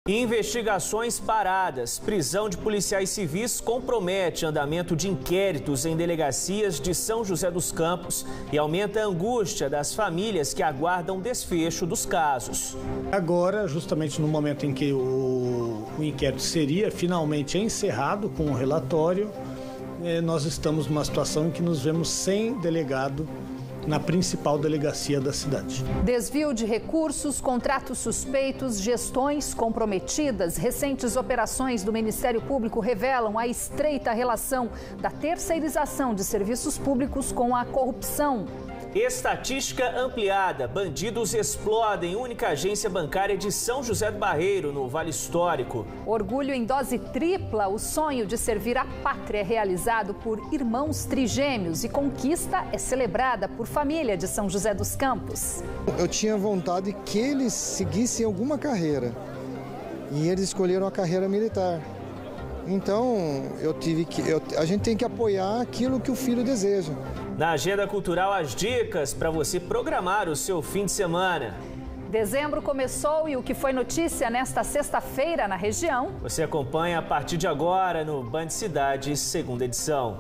Investigações paradas. Prisão de policiais civis compromete andamento de inquéritos em delegacias de São José dos Campos e aumenta a angústia das famílias que aguardam desfecho dos casos. Agora, justamente no momento em que o inquérito seria finalmente encerrado com o relatório, nós estamos numa situação em que nos vemos sem delegado na principal delegacia da cidade. Desvio de recursos, contratos suspeitos, gestões comprometidas. Recentes operações do Ministério Público revelam a estreita relação da terceirização de serviços públicos com a corrupção. Estatística ampliada. Bandidos explodem única agência bancária de São José do Barreiro, no Vale Histórico. Orgulho em dose tripla. O sonho de servir a pátria é realizado por irmãos trigêmeos e conquista é celebrada por família de São José dos Campos. Eu tinha vontade que eles seguissem alguma carreira e eles escolheram a carreira militar. Então, a gente tem que apoiar aquilo que o filho deseja. Na agenda cultural, as dicas para você programar o seu fim de semana. Dezembro começou e o que foi notícia nesta sexta-feira na região? Você acompanha a partir de agora no Band Cidade, segunda edição.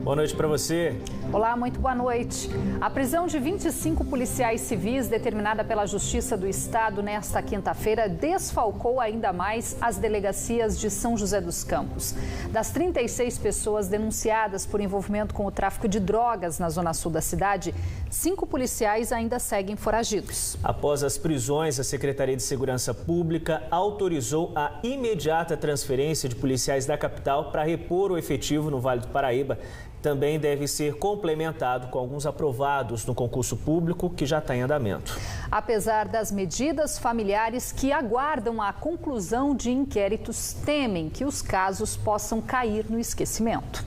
Boa noite para você. Olá, muito boa noite. A prisão de 25 policiais civis determinada pela Justiça do Estado nesta quinta-feira desfalcou ainda mais as delegacias de São José dos Campos. Das 36 pessoas denunciadas por envolvimento com o tráfico de drogas na zona sul da cidade, 5 policiais ainda seguem foragidos. Após as prisões, a Secretaria de Segurança Pública autorizou a imediata transferência de policiais da capital para repor o efetivo no Vale do Paraíba. Também deve ser complementado com alguns aprovados no concurso público que já está em andamento. Apesar das medidas, familiares que aguardam a conclusão de inquéritos temem que os casos possam cair no esquecimento.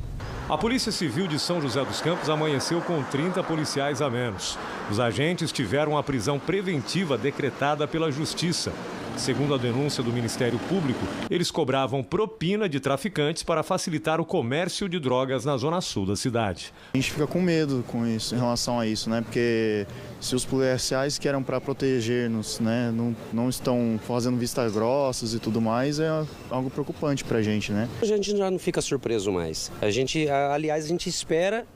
A Polícia Civil de São José dos Campos amanheceu com 30 policiais a menos. Os agentes tiveram a prisão preventiva decretada pela Justiça. Segundo a denúncia do Ministério Público, eles cobravam propina de traficantes para facilitar o comércio de drogas na zona sul da cidade. A gente fica com medo com isso, em relação a isso, né? Porque se os policiais que eram para proteger-nos, né, não estão fazendo vistas grossas e tudo mais, é algo preocupante para a gente, né? A gente já não fica surpreso mais. Aliás, a gente espera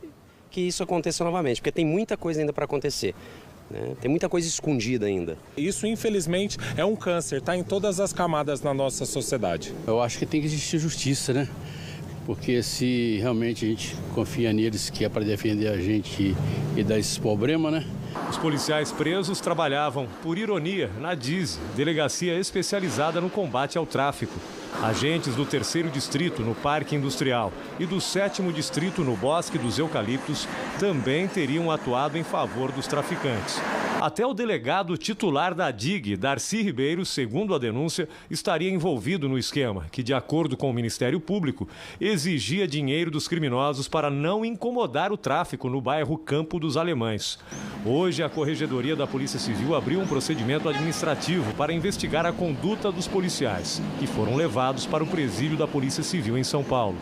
que isso aconteça novamente, porque tem muita coisa ainda para acontecer. Tem muita coisa escondida ainda. Isso, infelizmente, é um câncer, está em todas as camadas na nossa sociedade. Eu acho que tem que existir justiça, né? Porque se realmente a gente confia neles que é para defender a gente e dar esses problemas, né? Os policiais presos trabalhavam, por ironia, na DISE, delegacia especializada no combate ao tráfico. Agentes do 3º Distrito, no Parque Industrial, e do 7º Distrito, no Bosque dos Eucaliptos, também teriam atuado em favor dos traficantes. Até o delegado titular da DIG, Darcy Ribeiro, segundo a denúncia, estaria envolvido no esquema, que, de acordo com o Ministério Público, exigia dinheiro dos criminosos para não incomodar o tráfico no bairro Campo dos Alemães. Hoje, a Corregedoria da Polícia Civil abriu um procedimento administrativo para investigar a conduta dos policiais, que foram levados para o presídio da Polícia Civil em São Paulo.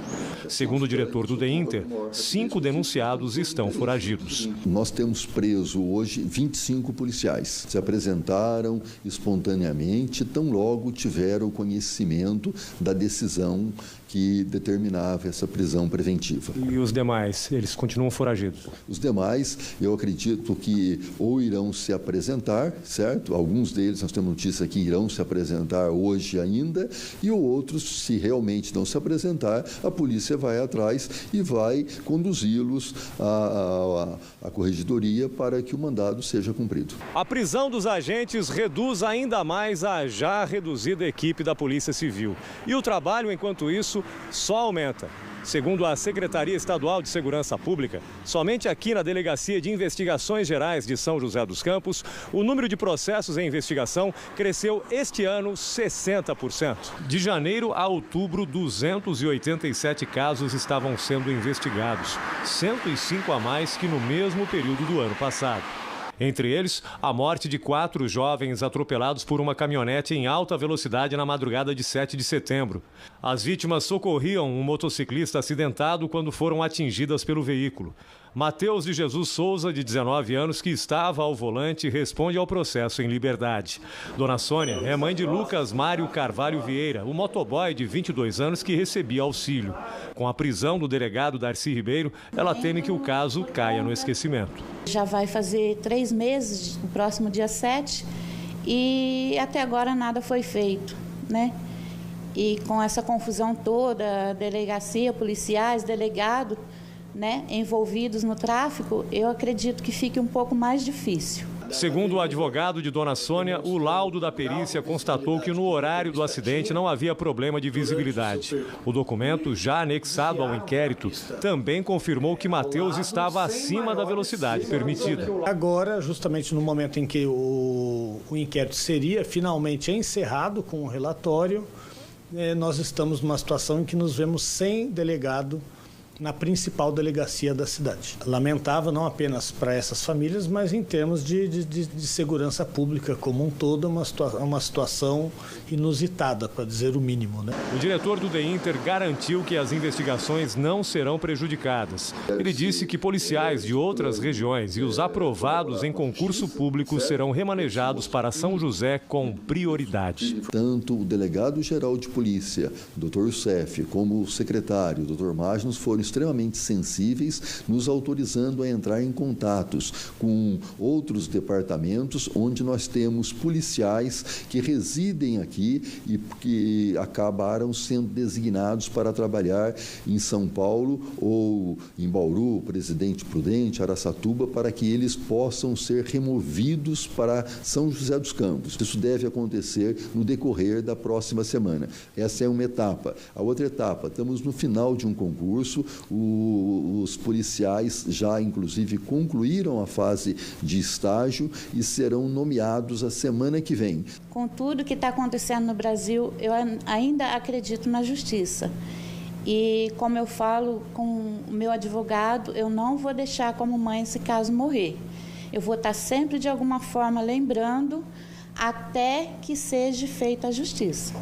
Segundo o diretor do DEINTER, 5 denunciados estão foragidos. Nós temos preso hoje 25 policiais. Se apresentaram espontaneamente, tão logo tiveram conhecimento da decisão que determinava essa prisão preventiva. E os demais, eles continuam foragidos? Os demais, eu acredito que ou irão se apresentar, certo? Alguns deles, nós temos notícia que irão se apresentar hoje ainda, e outros, se realmente não se apresentar, a polícia vai atrás e vai conduzi-los à corregedoria para que o mandado seja cumprido. A prisão dos agentes reduz ainda mais a já reduzida equipe da Polícia Civil. E o trabalho, enquanto isso, só aumenta. Segundo a Secretaria Estadual de Segurança Pública, somente aqui na Delegacia de Investigações Gerais de São José dos Campos, o número de processos em investigação cresceu este ano 60%. De janeiro a outubro, 287 casos estavam sendo investigados, 105 a mais que no mesmo período do ano passado. Entre eles, a morte de 4 jovens atropelados por uma caminhonete em alta velocidade na madrugada de 7 de setembro. As vítimas socorriam um motociclista acidentado quando foram atingidas pelo veículo. Matheus de Jesus Souza, de 19 anos, que estava ao volante, responde ao processo em liberdade. Dona Sônia é mãe de Lucas Mário Carvalho Vieira, o motoboy de 22 anos que recebia auxílio. Com a prisão do delegado Darcy Ribeiro, ela teme que o caso caia no esquecimento. Já vai fazer 3 meses, no próximo dia 7, e até agora nada foi feito, né? E com essa confusão toda, delegacia, policiais, delegado, né, envolvidos no tráfico, eu acredito que fique um pouco mais difícil. Segundo o advogado de Dona Sônia, o laudo da perícia constatou que no horário do acidente não havia problema de visibilidade. O documento, já anexado ao inquérito, também confirmou que Matheus estava acima da velocidade permitida. Agora, justamente no momento em que o inquérito seria finalmente encerrado com o relatório, nós estamos numa situação em que nos vemos sem delegado na principal delegacia da cidade. Lamentável não apenas para essas famílias, mas em termos de segurança pública como um todo, uma situação inusitada, para dizer o mínimo, né? O diretor do DEINTER garantiu que as investigações não serão prejudicadas. Ele disse que policiais de outras regiões e os aprovados em concurso público serão remanejados para São José com prioridade. Tanto o delegado-geral de polícia, Dr. Cef, como o secretário, Dr. Máginos, foram extremamente sensíveis, nos autorizando a entrar em contatos com outros departamentos onde nós temos policiais que residem aqui e que acabaram sendo designados para trabalhar em São Paulo ou em Bauru, Presidente Prudente, Araçatuba, para que eles possam ser removidos para São José dos Campos. Isso deve acontecer no decorrer da próxima semana. Essa é uma etapa. A outra etapa, estamos no final de um concurso. Os policiais já, inclusive, concluíram a fase de estágio e serão nomeados a semana que vem. Com tudo que está acontecendo no Brasil, eu ainda acredito na justiça. E, como eu falo com o meu advogado, eu não vou deixar como mãe esse caso morrer. Eu vou estar sempre, de alguma forma, lembrando até que seja feita a justiça.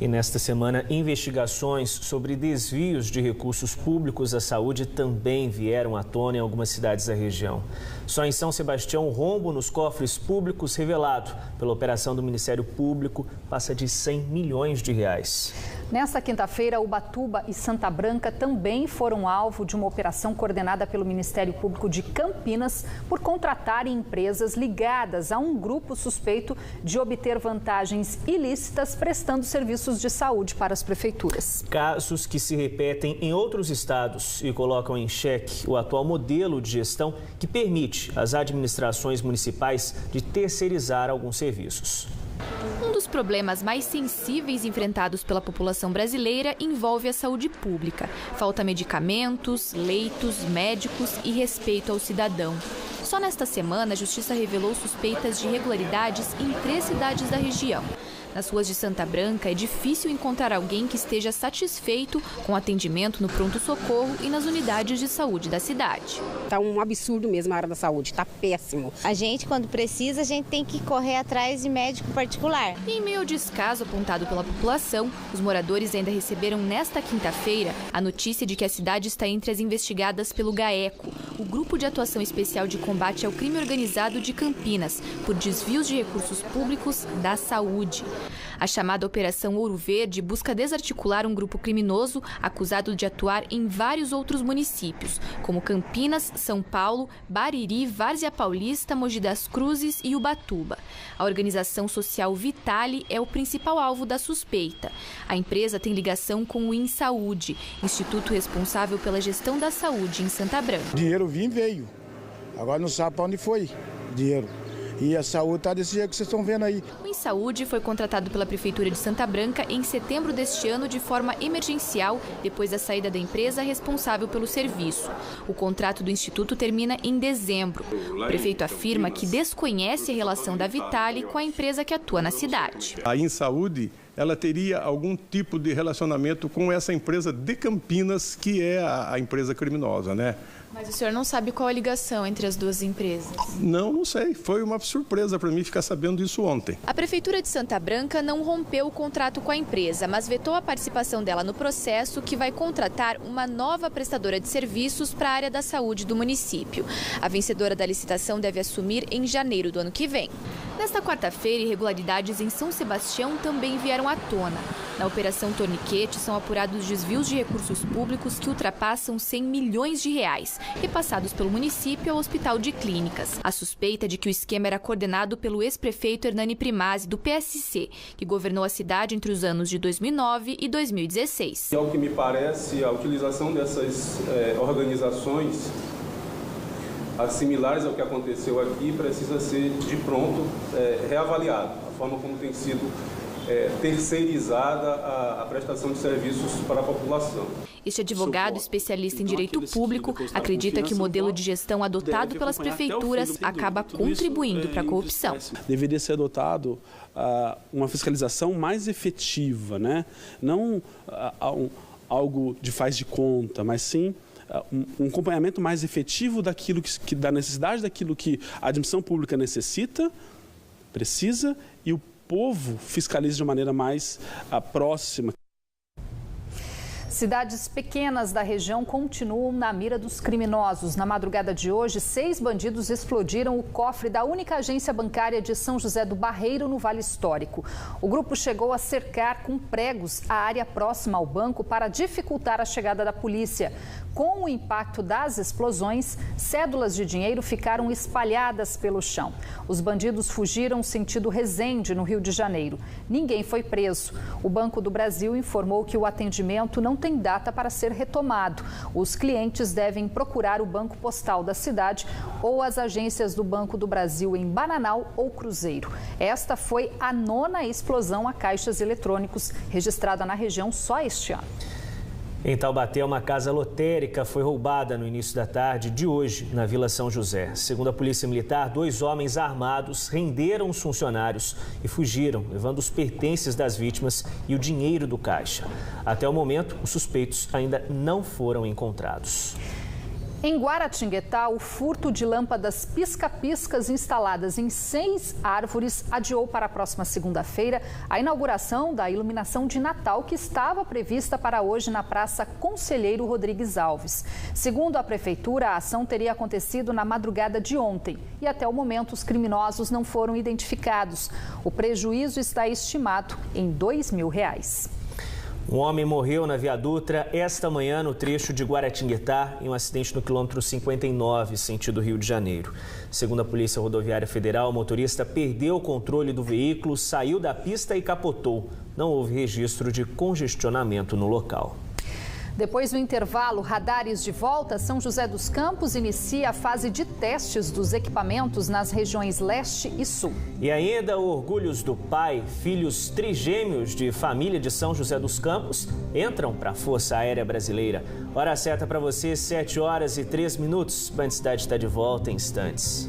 E nesta semana, investigações sobre desvios de recursos públicos à saúde também vieram à tona em algumas cidades da região. Só em São Sebastião, o rombo nos cofres públicos revelado pela operação do Ministério Público passa de 100 milhões de reais. Nesta quinta-feira, Ubatuba e Santa Branca também foram alvo de uma operação coordenada pelo Ministério Público de Campinas por contratarem empresas ligadas a um grupo suspeito de obter vantagens ilícitas prestando serviços de saúde para as prefeituras. Casos que se repetem em outros estados e colocam em xeque o atual modelo de gestão que permite às administrações municipais de terceirizar alguns serviços. Um dos problemas mais sensíveis enfrentados pela população brasileira envolve a saúde pública. Falta medicamentos, leitos, médicos e respeito ao cidadão. Só nesta semana, a Justiça revelou suspeitas de irregularidades em 3 cidades da região. Nas ruas de Santa Branca, é difícil encontrar alguém que esteja satisfeito com atendimento no pronto-socorro e nas unidades de saúde da cidade. Está um absurdo mesmo a área da saúde, está péssimo. A gente, quando precisa, a gente tem que correr atrás de médico particular. E em meio ao descaso apontado pela população, os moradores ainda receberam nesta quinta-feira a notícia de que a cidade está entre as investigadas pelo GAECO, o Grupo de Atuação Especial de Combate ao Crime Organizado de Campinas, por desvios de recursos públicos da saúde. A chamada Operação Ouro Verde busca desarticular um grupo criminoso acusado de atuar em vários outros municípios, como Campinas, São Paulo, Bariri, Várzea Paulista, Mogi das Cruzes e Ubatuba. A organização social Vitale é o principal alvo da suspeita. A empresa tem ligação com o InSaúde, instituto responsável pela gestão da saúde em Santa Branca. Dinheiro veio. Agora não sabe para onde foi dinheiro. E a saúde está desse jeito que vocês estão vendo aí. O InSaúde foi contratado pela Prefeitura de Santa Branca em setembro deste ano de forma emergencial, depois da saída da empresa responsável pelo serviço. O contrato do Instituto termina em dezembro. O prefeito afirma que desconhece a relação da Vitale com a empresa que atua na cidade. A InSaúde ela teria algum tipo de relacionamento com essa empresa de Campinas, que é a empresa criminosa, né? Mas o senhor não sabe qual a ligação entre as duas empresas? Não sei. Foi uma surpresa para mim ficar sabendo disso ontem. A Prefeitura de Santa Branca não rompeu o contrato com a empresa, mas vetou a participação dela no processo, que vai contratar uma nova prestadora de serviços para a área da saúde do município. A vencedora da licitação deve assumir em janeiro do ano que vem. Nesta quarta-feira, irregularidades em São Sebastião também vieram à tona. Na Operação Torniquete, são apurados desvios de recursos públicos que ultrapassam 100 milhões de reais, repassados pelo município ao Hospital de Clínicas. A suspeita é de que o esquema era coordenado pelo ex-prefeito Hernani Primazzi, do PSC, que governou a cidade entre os anos de 2009 e 2016. Ao que me parece, a utilização dessas organizações similares ao que aconteceu aqui precisa ser de pronto reavaliado. A forma como tem sido terceirizada a prestação de serviços para a população. Este advogado especialista em direito público acredita que o modelo de gestão adotado pelas prefeituras acaba contribuindo para a corrupção. Deveria ser adotado uma fiscalização mais efetiva, né? Não algo de faz de conta, mas sim um acompanhamento mais efetivo daquilo da necessidade daquilo que a administração pública necessita, precisa, e o povo fiscaliza de maneira mais próxima. Cidades pequenas da região continuam na mira dos criminosos. Na madrugada de hoje, 6 bandidos explodiram o cofre da única agência bancária de São José do Barreiro, no Vale Histórico. O grupo chegou a cercar com pregos a área próxima ao banco para dificultar a chegada da polícia. Com o impacto das explosões, cédulas de dinheiro ficaram espalhadas pelo chão. Os bandidos fugiram sentido Resende, no Rio de Janeiro. Ninguém foi preso. O Banco do Brasil informou que o atendimento não tem data para ser retomado. Os clientes devem procurar o Banco Postal da cidade ou as agências do Banco do Brasil em Bananal ou Cruzeiro. Esta foi a 9ª explosão a caixas eletrônicos registrada na região só este ano. Em Taubaté, uma casa lotérica foi roubada no início da tarde de hoje, na Vila São José. Segundo a Polícia Militar, 2 homens armados renderam os funcionários e fugiram, levando os pertences das vítimas e o dinheiro do caixa. Até o momento, os suspeitos ainda não foram encontrados. Em Guaratinguetá, o furto de lâmpadas pisca-piscas instaladas em 6 árvores adiou para a próxima segunda-feira a inauguração da iluminação de Natal, que estava prevista para hoje na Praça Conselheiro Rodrigues Alves. Segundo a Prefeitura, a ação teria acontecido na madrugada de ontem e até o momento os criminosos não foram identificados. O prejuízo está estimado em R$ 2.000. Um homem morreu na Via Dutra esta manhã no trecho de Guaratinguetá em um acidente no quilômetro 59, sentido Rio de Janeiro. Segundo a Polícia Rodoviária Federal, o motorista perdeu o controle do veículo, saiu da pista e capotou. Não houve registro de congestionamento no local. Depois do intervalo, radares de volta, São José dos Campos inicia a fase de testes dos equipamentos nas regiões leste e sul. E ainda orgulhos do pai, filhos trigêmeos de família de São José dos Campos entram para a Força Aérea Brasileira. Hora certa para você, 7h03. Band Cidade está de volta em instantes.